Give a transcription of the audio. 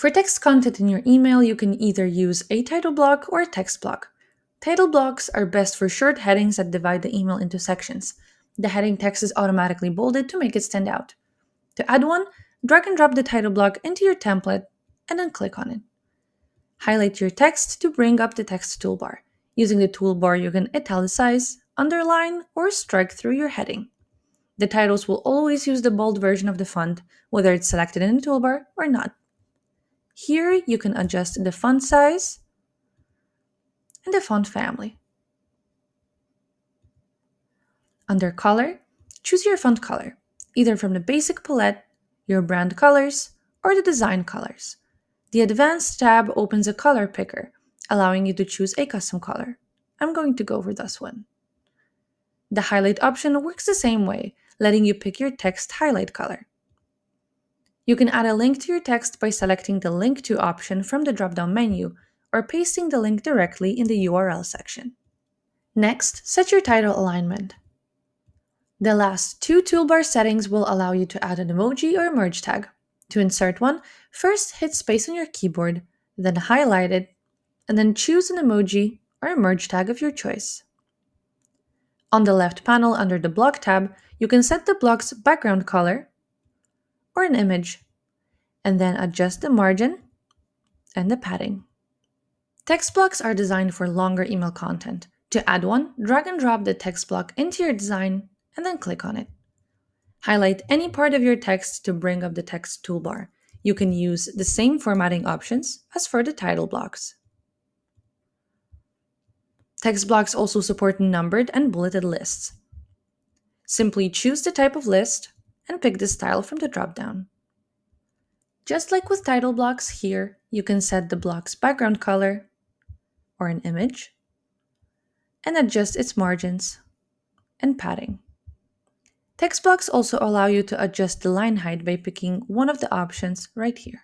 For text content in your email, you can either use a title block or a text block. Title blocks are best for short headings that divide the email into sections. The heading text is automatically bolded to make it stand out. To add one, drag and drop the title block into your template and then click on it. Highlight your text to bring up the text toolbar. Using the toolbar, you can italicize, underline, or strike through your heading. The titles will always use the bold version of the font, whether it's selected in the toolbar or not. Here, you can adjust the font size and the font family. Under Color, choose your font color, either from the basic palette, your brand colors, or the design colors. The Advanced tab opens a color picker, allowing you to choose a custom color. I'm going to go for this one. The Highlight option works the same way, letting you pick your text highlight color. You can add a link to your text by selecting the Link To option from the drop-down menu or pasting the link directly in the URL section. Next, set your title alignment. The last two toolbar settings will allow you to add an emoji or merge tag. To insert one, first hit space on your keyboard, then highlight it, and then choose an emoji or a merge tag of your choice. On the left panel under the Block tab, you can set the block's background color or an image, and then adjust the margin and the padding. Text blocks are designed for longer email content. To add one, drag and drop the text block into your design and then click on it. Highlight any part of your text to bring up the text toolbar. You can use the same formatting options as for the title blocks. Text blocks also support numbered and bulleted lists. Simply choose the type of list and pick the style from the dropdown. Just like with title blocks here, you can set the block's background color or an image and adjust its margins and padding. Text blocks also allow you to adjust the line height by picking one of the options right here.